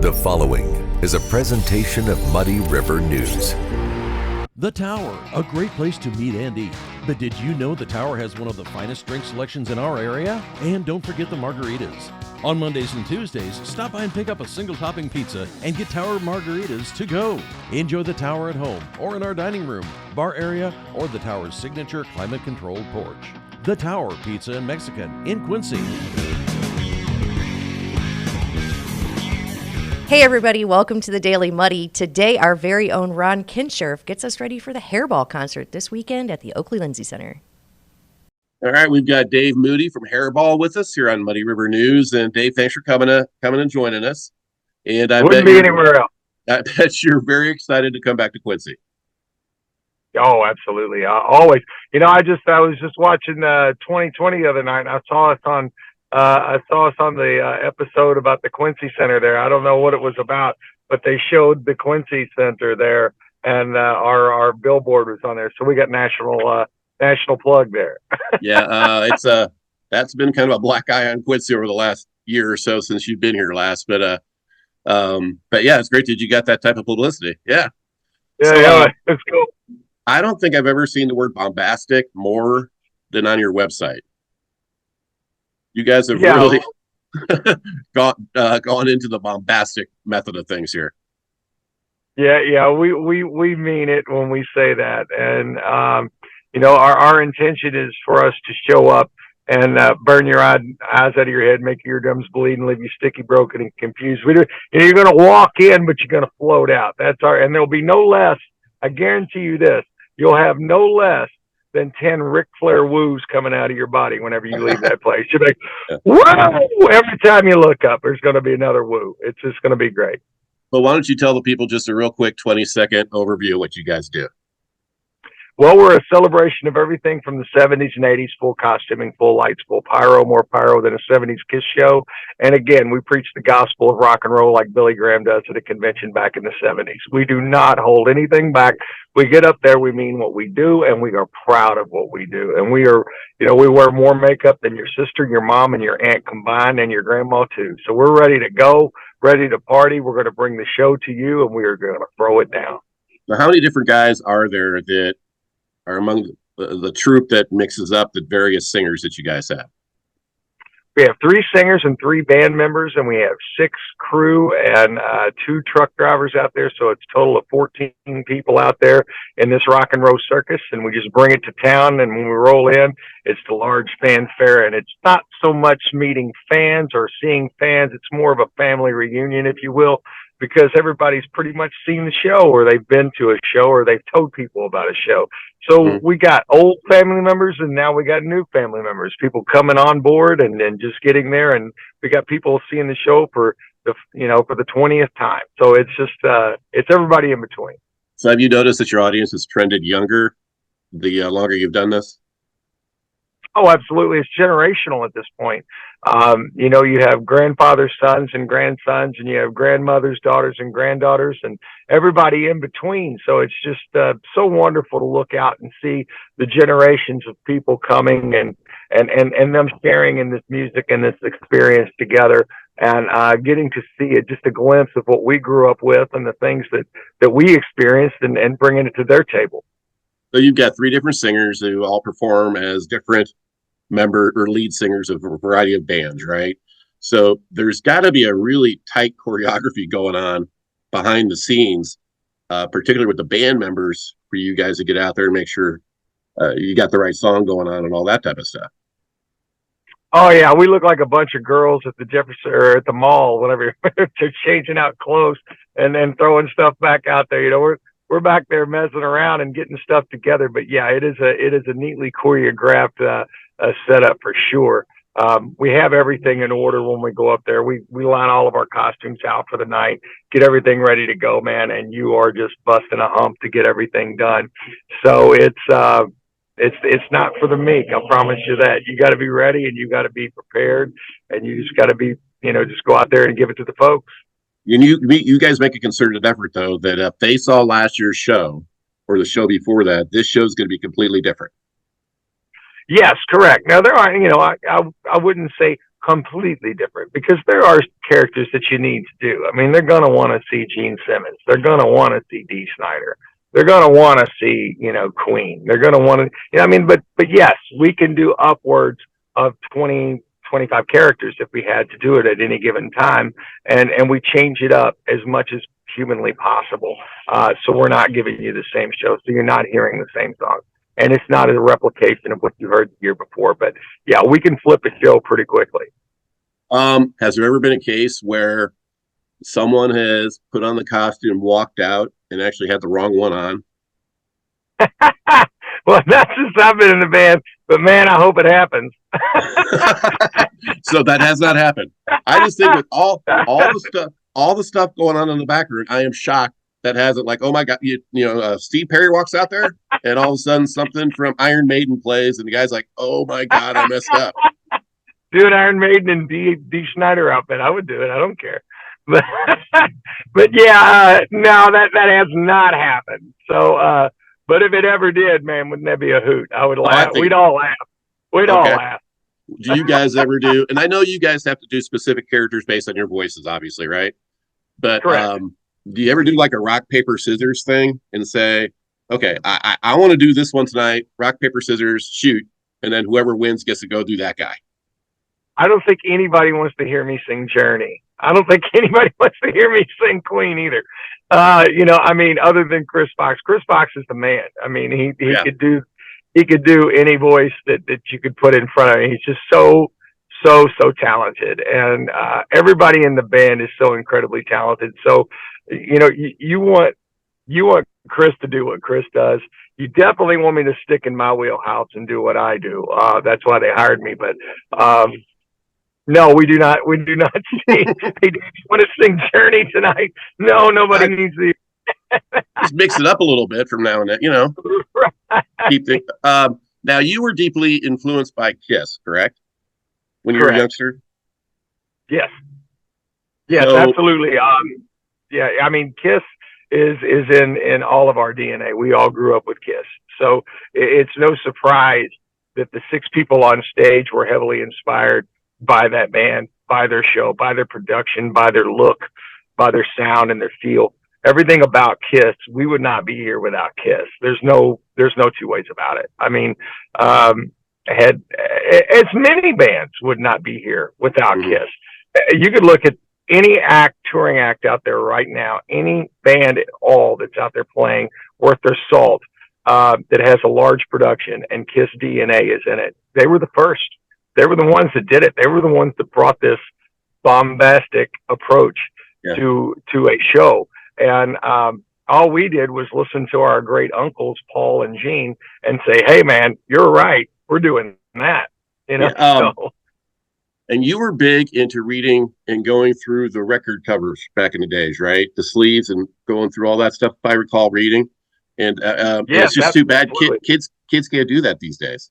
The following is a presentation of Muddy River News. The Tower, a great place to meet and eat. But did you know the Tower has one of the finest drink selections in our area? And don't forget the margaritas. On Mondays and Tuesdays, stop by and pick up a single topping pizza and get Tower margaritas to go. Enjoy the Tower at home or in our dining room, bar area, or the Tower's signature climate-controlled porch. The Tower Pizza and Mexican in Quincy. Hey everybody, welcome to the Daily Muddy. Today our very own Ron Kinscherf gets us ready for the Hairball concert this weekend at the Oakley Lindsay Center. All right, we've got Dave Moody from Hairball with us here on Muddy River News. And Dave, thanks for coming and joining us. And I wouldn't be anywhere else. I bet you're very excited to come back to Quincy. Oh, absolutely. Always. You know, I was just watching 2020 the other night, and I saw us on the episode about the Quincy Center there. I don't know what it was about, but they showed the Quincy Center there, and our billboard was on there. So we got national plug there. Yeah, that's been kind of a black eye on Quincy over the last year or so since you've been here last. But yeah, it's great that you got that type of publicity. Yeah. Yeah, so, it's cool. I don't think I've ever seen the word bombastic more than on your website. You guys have really gone into the bombastic method of things here. Yeah, we mean it when we say that, and you know, our intention is for us to show up and burn your eyes out of your head, make your eardrums bleed, and leave you sticky, broken, and confused. You're going to walk in, but you're going to float out. And there'll be no less. I guarantee you this: you'll have no less than 10 Ric Flair woos coming out of your body whenever you leave that place. You're like, whoa! Every time you look up, there's going to be another woo. It's just going to be great. Well, why don't you tell the people just a real quick 20-second overview of what you guys do? Well, we're a celebration of everything from the 70s and 80s, full costuming, full lights, full pyro, more pyro than a 70s Kiss show. And again, we preach the gospel of rock and roll like Billy Graham does at a convention back in the 70s. We do not hold anything back. We get up there, we mean what we do, and we are proud of what we do. And we wear more makeup than your sister, your mom, and your aunt combined, and your grandma too. So we're ready to go, ready to party. We're going to bring the show to you, and we are going to throw it down. Now, how many different guys are there that are among the troupe that mixes up the various singers that you guys have? We have 3 singers and 3 band members, and we have 6 crew and 2 truck drivers out there. So it's a total of 14 people out there in this rock and roll circus. And we just bring it to town. And when we roll in, it's the large fanfare. And it's not so much meeting fans or seeing fans. It's more of a family reunion, if you will, because everybody's pretty much seen the show, or they've been to a show, or they've told people about a show. So we got old family members, and now we got new family members, people coming on board and just getting there. And we got people seeing the show for the 20th time. So it's just, it's everybody in between. So have you noticed that your audience has trended younger the longer you've done this? Oh, absolutely. It's generational at this point. You have grandfathers' sons and grandsons, and you have grandmothers' daughters and granddaughters, and everybody in between. So it's just so wonderful to look out and see the generations of people coming and them sharing in this music and this experience together, and getting to see just a glimpse of what we grew up with and the things that we experienced, and bringing it to their table. So you've got 3 different singers who all perform as different member or lead singers of a variety of bands, right? So there's got to be a really tight choreography going on behind the scenes, particularly with the band members, for you guys to get out there and make sure you got the right song going on and all that type of stuff. Oh yeah, we look like a bunch of girls at the Jefferson or at the mall, whatever. They're changing out clothes and then throwing stuff back out there. You know, we're back there messing around and getting stuff together. But yeah, it is a neatly choreographed setup for sure. We have everything in order when we go up there. We line all of our costumes out for the night, get everything ready to go, man, and you are just busting a hump to get everything done. So it's not for the meek, I promise you that. You got to be ready, and you got to be prepared, and you just got to be, just go out there and give it to the folks. You guys make a concerted effort, though, that if they saw last year's show or the show before that, this show is going to be completely different. Yes, correct. Now there are, I wouldn't say completely different, because there are characters that you need to do. I mean, they're going to want to see Gene Simmons. They're going to want to see Dee Snider. They're going to want to see, Queen. They're going to want to, but yes, we can do upwards of 20, 25 characters if we had to do it at any given time. And we change it up as much as humanly possible. So we're not giving you the same show. So you're not hearing the same songs. And it's not a replication of what you heard the year before. But yeah, we can flip a show pretty quickly. Has there ever been a case where someone has put on the costume, walked out, and actually had the wrong one on? Well, not since I've been in the band, but man, I hope it happens. So that has not happened. I just think with all the stuff going on in the background, I am shocked that hasn't, like, oh my God, Steve Perry walks out there and all of a sudden something from Iron Maiden plays and the guy's like, oh my God, I messed up. Do an Iron Maiden and Dee Snider outfit. I would do it. I don't care. But yeah, no, that has not happened. So, but if it ever did, man, wouldn't that be a hoot? I would laugh. We'd all laugh. We'd all laugh. Do you guys ever do? And I know you guys have to do specific characters based on your voices, obviously, right? But do you ever do like a rock, paper, scissors thing and say, okay, I want to do this one tonight, rock, paper, scissors, shoot, and then whoever wins gets to go do that guy? I don't think anybody wants to hear me sing Journey. I don't think anybody wants to hear me sing Queen either. Other than Chris Fox. Chris Fox is the man. I mean, he could do any voice that you could put in front of him. He's just so talented, and everybody in the band is so incredibly talented. So, you want Chris to do what Chris does. You definitely want me to stick in my wheelhouse and do what I do. That's why they hired me. But no, we do not. We do not sing. Hey, do you want to sing Journey tonight? No, nobody needs to. Just mix it up a little bit from now and then, Right. Keep thinking. Now, you were deeply influenced by Kiss, correct? When you were a youngster? Yes. Yes, so, absolutely. Yeah, I mean, Kiss is in all of our DNA. We all grew up with Kiss. So it's no surprise that the 6 people on stage were heavily inspired by that band, by their show, by their production, by their look, by their sound and their feel. Everything about Kiss, we would not be here without Kiss. There's no 2 ways about it. I mean, as many bands would not be here without Kiss. You could look at any touring act out there right now, any band at all that's out there playing worth their salt, that has a large production and Kiss DNA is in it. They were the first. They were the ones that did it. They were the ones that brought this bombastic approach to a show. And all we did was listen to our great uncles, Paul and Gene, and say, hey, man, you're right. We're doing that. And you were big into reading and going through the record covers back in the days, right? The sleeves and going through all that stuff, if I recall reading. And it's just too bad kids can't do that these days.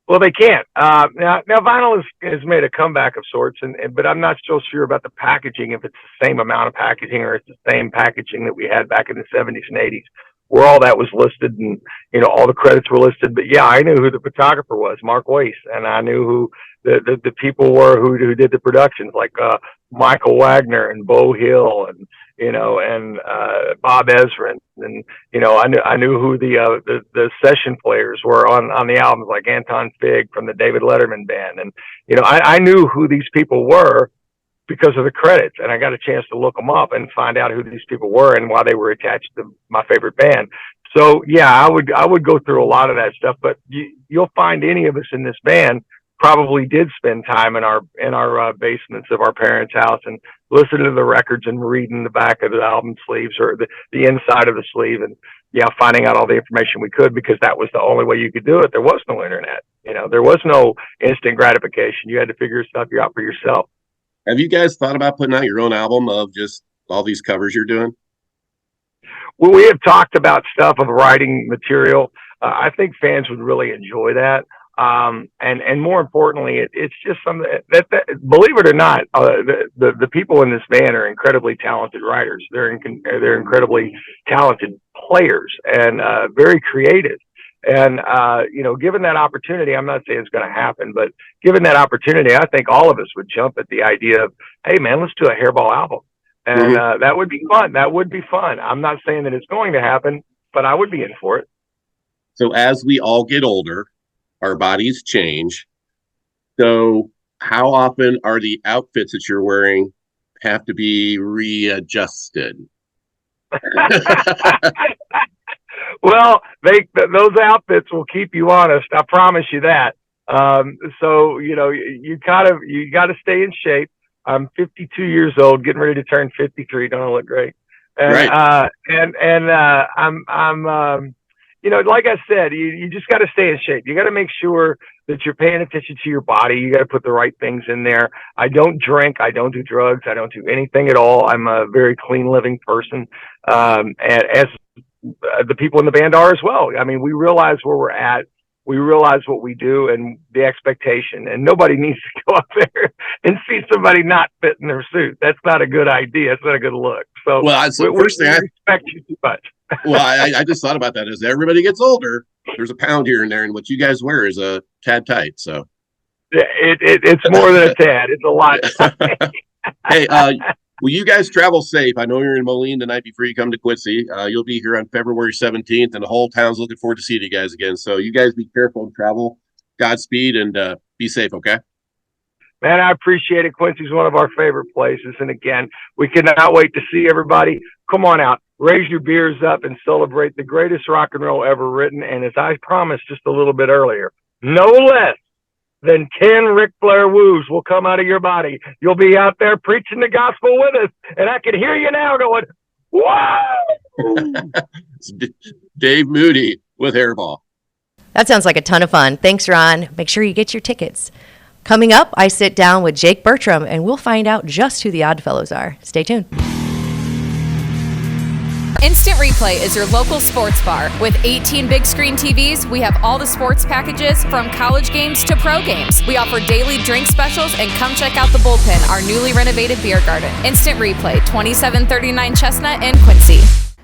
Well, they can't. Now vinyl has made a comeback of sorts, but I'm not so sure about the packaging, if it's the same amount of packaging or it's the same packaging that we had back in the 70s and 80s, where all that was listed and, all the credits were listed. But yeah, I knew who the photographer was, Mark Weiss, and I knew who the people were who did the productions, like Michael Wagner and Bo Hill and Bob Ezrin, and I knew who the session players were on the albums, like Anton Fig from the David Letterman band, and I knew who these people were because of the credits, and I got a chance to look them up and find out who these people were and why they were attached to my favorite band. So yeah, I would go through a lot of that stuff, but you'll find any of us in this band probably did spend time in our basements of our parents' house and listening to the records and reading the back of the album sleeves or the inside of the sleeve, and finding out all the information we could, because that was the only way you could do it. There was no internet, there was no instant gratification. You had to figure stuff out for yourself. Have you guys thought about putting out your own album of just all these covers you're doing? Well, we have talked about stuff of writing material. I think fans would really enjoy that. And more importantly, it's just something that believe it or not, the people in this band are incredibly talented writers. They're incredibly talented players and very creative. And, given that opportunity, I'm not saying it's going to happen, but given that opportunity, I think all of us would jump at the idea of, hey, man, let's do a Hairball album. And that would be fun. That would be fun. I'm not saying that it's going to happen, but I would be in for it. So as we all get older, our bodies change. So how often are the outfits that you're wearing have to be readjusted? Well, those outfits will keep you honest. I promise you that. So you got to stay in shape. I'm 52 years old, getting ready to turn 53. Don't I look great? And, right. I'm like I said, you just got to stay in shape. You got to make sure that you're paying attention to your body. You got to put the right things in there. I don't drink. I don't do drugs. I don't do anything at all. I'm a very clean living person. And as the people in the band are as well. I mean, we realize where we're at. We realize what we do and the expectation, and nobody needs to go up there and see somebody not fit in their suit. That's not a good idea. It's not a good look. So, we respect you too much. Well, I just thought about that. As everybody gets older, there's a pound here and there, and what you guys wear is a tad tight. So, it's more than a tad. It's a lot. Hey, will you guys travel safe? I know you're in Moline the night before you come to Quincy. You'll be here on February 17th, and the whole town's looking forward to seeing you guys again. So you guys be careful and travel. Godspeed, and be safe, okay? Man, I appreciate it. Quincy's one of our favorite places. And again, we cannot wait to see everybody. Come on out, raise your beers up, and celebrate the greatest rock and roll ever written. And as I promised just a little bit earlier, no less than 10 Ric Flair woos will come out of your body. You'll be out there preaching the gospel with us, and I can hear you now going, whoa! Dave Moody with Hairball. That sounds like a ton of fun. Thanks, Ron. Make sure you get your tickets. Coming up, I sit down with Jake Bertram, and we'll find out just who the Oddfellows are. Stay tuned. Instant Replay is your local sports bar. With 18 big screen TVs, we have all the sports packages from college games to pro games. We offer daily drink specials, and come check out the Bullpen, our newly renovated beer garden. Instant Replay, 2739 Chestnut in Quincy.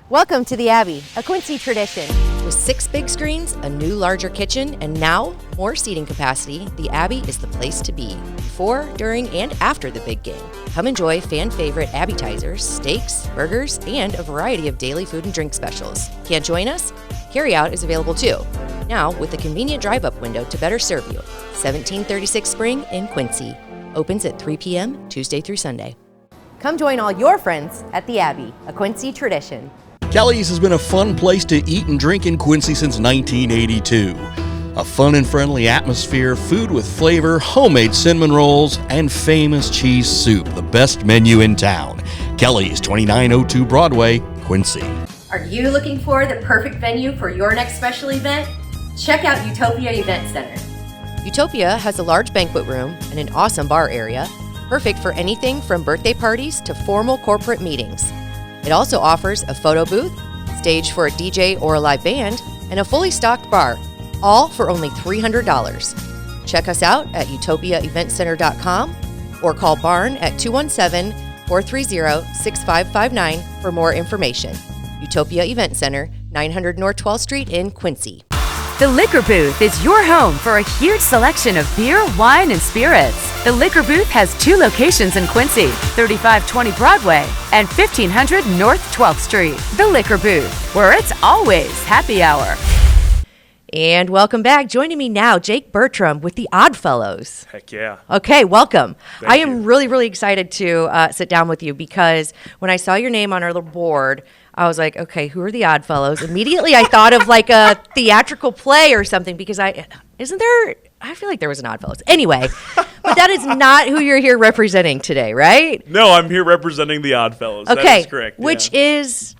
Welcome to the Abbey, a Quincy tradition. With 6 big screens, a new larger kitchen, and now more seating capacity, the Abbey is the place to be before, during, and after the big game. Come enjoy fan favorite appetizers, steaks, burgers, and a variety of daily food and drink specials. Can't join us? Carryout is available too. Now with a convenient drive-up window to better serve you. 1736 Spring in Quincy. Opens at 3 p.m. Tuesday through Sunday. Come join all your friends at the Abbey, a Quincy tradition. Kelly's has been a fun place to eat and drink in Quincy since 1982. A fun and friendly atmosphere, food with flavor, homemade cinnamon rolls, and famous cheese soup, the best menu in town. Kelly's, 2902 Broadway, Quincy. Are you looking for the perfect venue for your next special event? Check out Utopia Event Center. Utopia has a large banquet room and an awesome bar area, perfect for anything from birthday parties to formal corporate meetings. It also offers a photo booth, stage for a DJ or a live band, and a fully stocked bar, all for only $300. Check us out at utopiaeventcenter.com or call Barn at 217-430-6559 for more information. Utopia Event Center, 900 North 12th Street in Quincy. The Liquor Booth is your home for a huge selection of beer, wine, and spirits. The Liquor Booth has 2 locations in Quincy, 3520 Broadway and 1500 North 12th Street. The Liquor Booth, where it's always happy hour. And welcome back. Joining me now, Jake Bertram with the Oddfellows. Heck yeah. Okay, welcome. Thank I am you. really, really excited to sit down with you because when I saw your name on our little board, I was like, okay, who are the Oddfellows? Immediately I thought of like a theatrical play or something because I feel like there was an Oddfellows. Anyway, but that is not who you're here representing today, right? No, I'm here representing the Oddfellows. Okay. That is correct. Which yeah. is...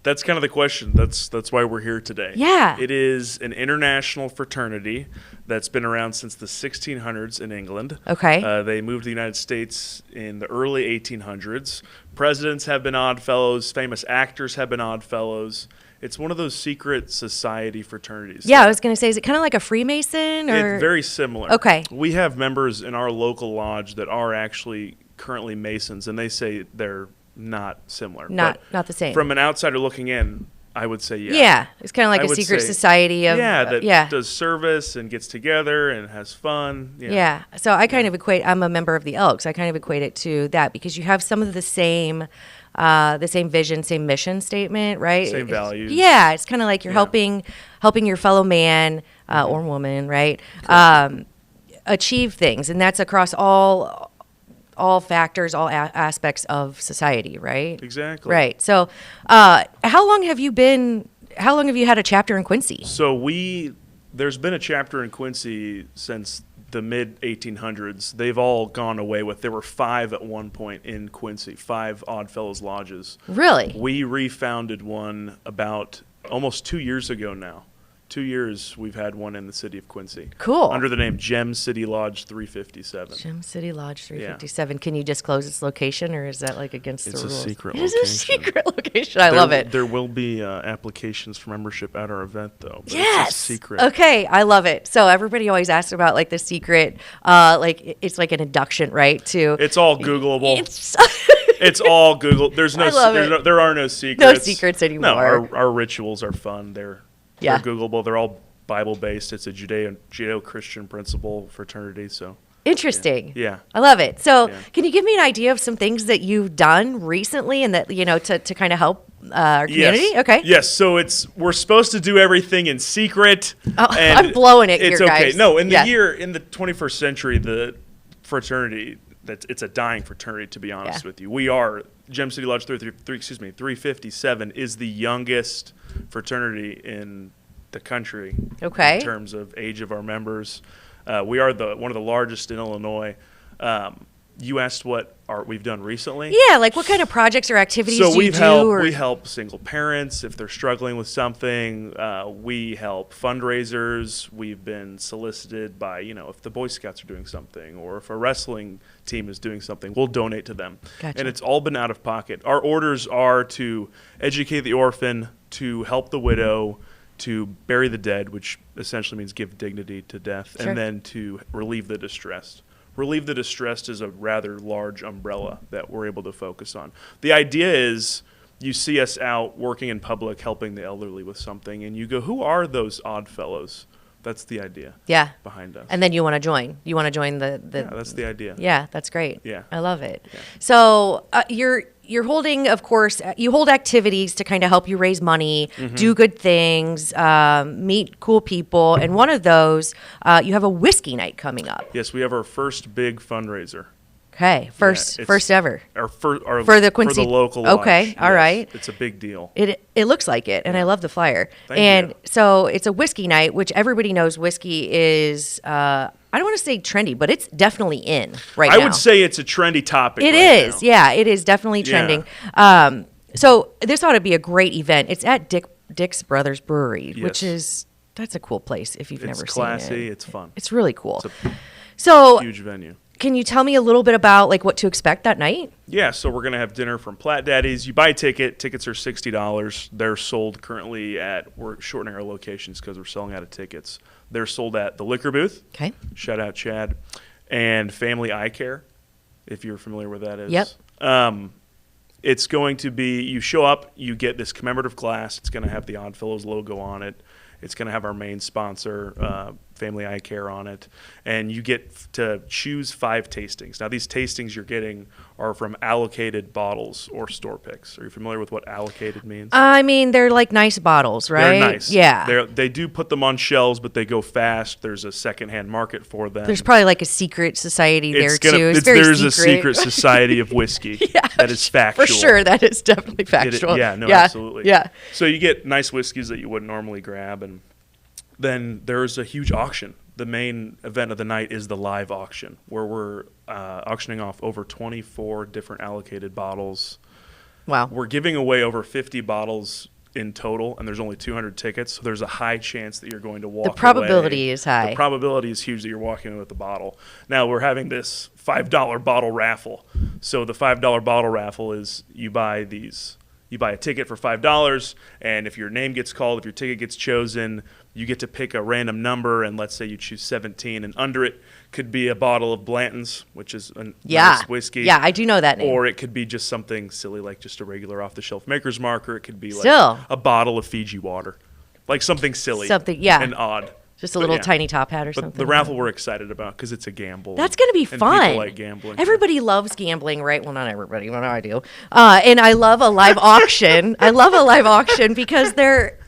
That's kind of the question. That's why we're here today. Yeah. It is an international fraternity that's been around since the 1600s in England. Okay. They moved to the United States in the early 1800s. Presidents have been Oddfellows. Famous actors have been Oddfellows. It's one of those secret society fraternities. Yeah, I was going to say, is it kind of like a Freemason? Or? It's very similar. Okay. We have members in our local lodge that are actually currently Masons, and they say they're not similar. Not the same. From an outsider looking in, I would say yeah. Yeah, it's kind of like I a would secret say- society of that does service and gets together and has fun. Yeah. So I kind of I'm a member of the Elks. I kind of equate it to that because you have some of the same vision, same mission statement, right? Same values. Yeah. It's kind of like you're helping your fellow man or woman, right? Achieve things. And that's across all factors, all aspects of society, right? Exactly. Right. So how long have you had a chapter in Quincy? So there's been a chapter in Quincy since the mid 1800s. They've all gone away with. There were 5 at one point in Quincy, 5 Oddfellows lodges. Really? We refounded one about almost 2 years ago now. 2 years we've had one in the city of Quincy. Cool. Under the name Gem City Lodge 357. Gem City Lodge 357. Can you disclose its location, or is that like against the rules? It's a secret location. location. It is a secret location. I love it. There will be applications for membership at our event, though. But Yes. It's a secret. Okay, I love it. So everybody always asks about like the secret, like it's like an induction, right? To It's all Googleable. It's It's all Google. There are no secrets. No secrets anymore. No, our rituals are fun. They're Googleable. They're all Bible based. It's a Judeo-Christian principle fraternity. So interesting. Yeah. I love it. So can you give me an idea of some things that you've done recently and that to kind of help our community? Yes. Okay. Yes. So we're supposed to do everything in secret. And I'm blowing it here, it's okay. guys. No, in the 21st century, the fraternity it's a dying fraternity. To be honest with you, we are Gem City Lodge 357 is the youngest fraternity in the country. Okay. In terms of age of our members, we are one of the largest in Illinois. You asked what we've done recently. Yeah, like what kind of projects or activities do you do? We help single parents if they're struggling with something. We help fundraisers. We've been solicited by, if the Boy Scouts are doing something or if a wrestling team is doing something, we'll donate to them. Gotcha. And it's all been out of pocket. Our orders are to educate the orphan, to help the widow, to bury the dead, which essentially means give dignity to death, Sure. and then to relieve the distressed. Relieve the distressed is a rather large umbrella that we're able to focus on. The idea is you see us out working in public, helping the elderly with something, and you go, who are those odd fellows? That's the idea behind us. And then you want to join. You want to join the Yeah, that's the idea. Yeah, that's great. Yeah. I love it. Yeah. So you're holding, of course, you hold activities to kind of help you raise money, do good things, meet cool people. And one of those, you have a whiskey night coming up. Yes, we have our first big fundraiser. Okay, first ever. For the Quincy. For the local lodge. Okay, all right. It's a big deal. It looks like it, and I love the flyer. Thank you. So it's a whiskey night, which everybody knows whiskey is, I don't want to say trendy, but it's definitely in now. I would say it's a trendy topic. It right is, now. yeah, it is definitely trending. So this ought to be a great event. It's at Dick's Brothers Brewery, which that's a cool place if you've never seen it. It's classy, it's fun. It's really cool. It's a huge venue. Can you tell me a little bit about like what to expect that night? Yeah, so we're going to have dinner from Platt Daddy's. You buy a ticket. Tickets are $60. They're sold currently we're shortening our locations because we're selling out of tickets. They're sold at the Liquor Booth. Okay. Shout out Chad. And Family Eye Care, if you're familiar with that is. Yep. It's going to be, you show up, you get this commemorative glass. It's going to have the Oddfellows logo on it. It's going to have our main sponsor, Family Eye Care, on it. And you get to choose 5 tastings. Now, these tastings you're getting are from allocated bottles or store picks. Are you familiar with what allocated means? I mean, they're like nice bottles, right? They're nice. Yeah. They do put them on shelves, but they go fast. There's a secondhand market for them. There's probably like a secret society there too. There's a secret society of whiskey that is factual. For sure, that is definitely factual. Absolutely. Yeah. So you get nice whiskeys that you wouldn't normally grab, and then there's a huge auction. The main event of the night is the live auction, where we're auctioning off over 24 different allocated bottles. Wow. We're giving away over 50 bottles in total, and there's only 200 tickets, so there's a high chance that you're going to walk away. The probability is high. The probability is huge that you're walking away with the bottle. Now, we're having this $5 bottle raffle. So the $5 bottle raffle is you buy these You buy a ticket for $5, and if your name gets called, if your ticket gets chosen, you get to pick a random number, and let's say you choose 17, and under it could be a bottle of Blanton's, which is a nice whiskey. Yeah, I do know that name. Or it could be just something silly like just a regular off-the-shelf Maker's Mark, or it could be like Still. a bottle of Fiji water. Like something silly. And odd. Just a little tiny top hat or something. The raffle we're excited about because it's a gamble. That's going to be fun. People like gambling. Everybody loves gambling, right? Well, not everybody, but I do. And I love a live auction. I love a live auction because they're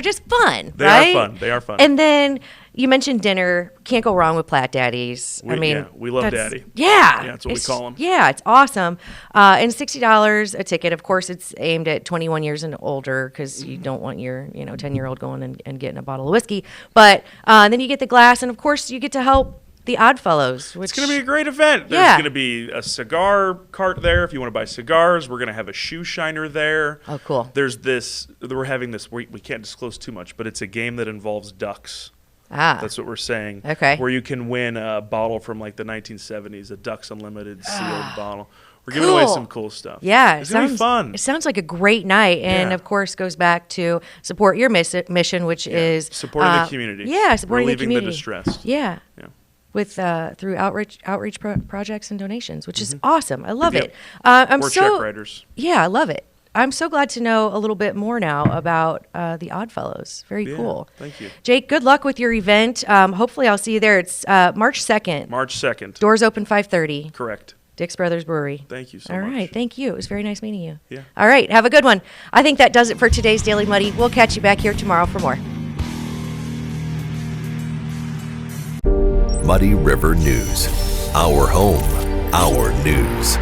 just fun, right? They are fun. And then you mentioned dinner. Can't go wrong with Platt Daddies. We love Daddy. Yeah. That's what we call them. Yeah, it's awesome. And $60 a ticket. Of course, it's aimed at 21 years and older because you don't want your 10-year-old going and getting a bottle of whiskey. But then you get the glass, and of course, you get to help the Oddfellows. It's going to be a great event. There's going to be a cigar cart there if you want to buy cigars. We're going to have a shoe shiner there. Oh, cool. We're having this, we can't disclose too much, but it's a game that involves ducks. That's what we're saying. Okay. Where you can win a bottle from like the 1970s, a Ducks Unlimited sealed bottle. We're giving away some cool stuff. Yeah. It's going to be fun. It sounds like a great night. And, of course, goes back to support your mission, which is supporting the community. Yeah, supporting the relieving community. the distress. Yeah. With through outreach projects and donations, which is awesome. I love it. We're check writers. Yeah, I love it. I'm so glad to know a little bit more now about the Oddfellows. Very cool. Thank you. Jake, good luck with your event. Hopefully I'll see you there. It's March 2nd. March 2nd. Doors open 5:30. Correct. Dick's Brothers Brewery. Thank you so much. much. All right. Thank you. It was very nice meeting you. Yeah. All right. Have a good one. I think that does it for today's Daily Muddy. We'll catch you back here tomorrow for more. Muddy River News. Our home, our news.